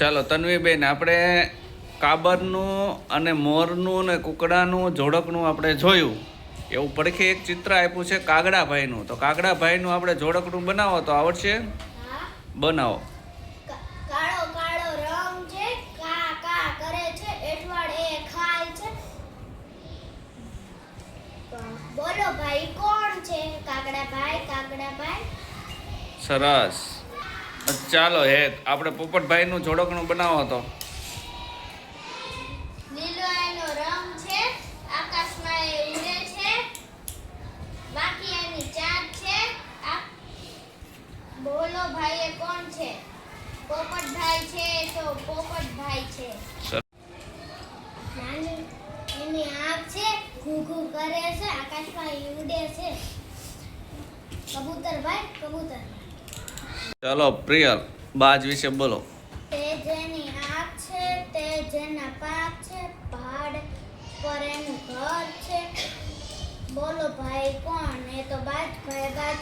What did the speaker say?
ચાલો તન્વીબેન, આપણે કાબરનું અને મોરનું ને કુકડાનું જોડકનું આપણે જોયું. એવું પડખે એક ચિત્ર આપ્યું છે કાગડાભાઈનું. તો કાગડાભાઈનું આપણે જોડકનું બનાવો તો આવડશે? હા. બનાવો. કાળો કાળો રંગ છે, કા કા કરે છે, એઠવાડ એ ખાય છે. બોલો ભાઈ કોણ છે? કાગડાભાઈ, કાગડાભાઈ. સરસ. ચાલો હેત, આપણે પોપટભાઈનું જોડકનું બનાવો તો. લીલો એનો રંગ છે, આકાશમાં એ ઉડે છે, બાકી એની ચાંદ છે. બોલો ભાઈ એ કોણ છે? પોપટભાઈ છે, તો પોપટભાઈ છે. નાની એની આંખ છે, ઘૂ ઘૂ કરે છે, આકાશમાં એ ઉડે છે. કબૂતરભાઈ, કબૂતર. ચાલો પ્રિયલ, બાજ વિશે બોલો. તે જેની આંખ છે, તે જેના પાક છે, પહાડ પર એનું ઘર છે. બોલો ભાઈ કોણ? એ તો બાજ ભાઈ, બાજ.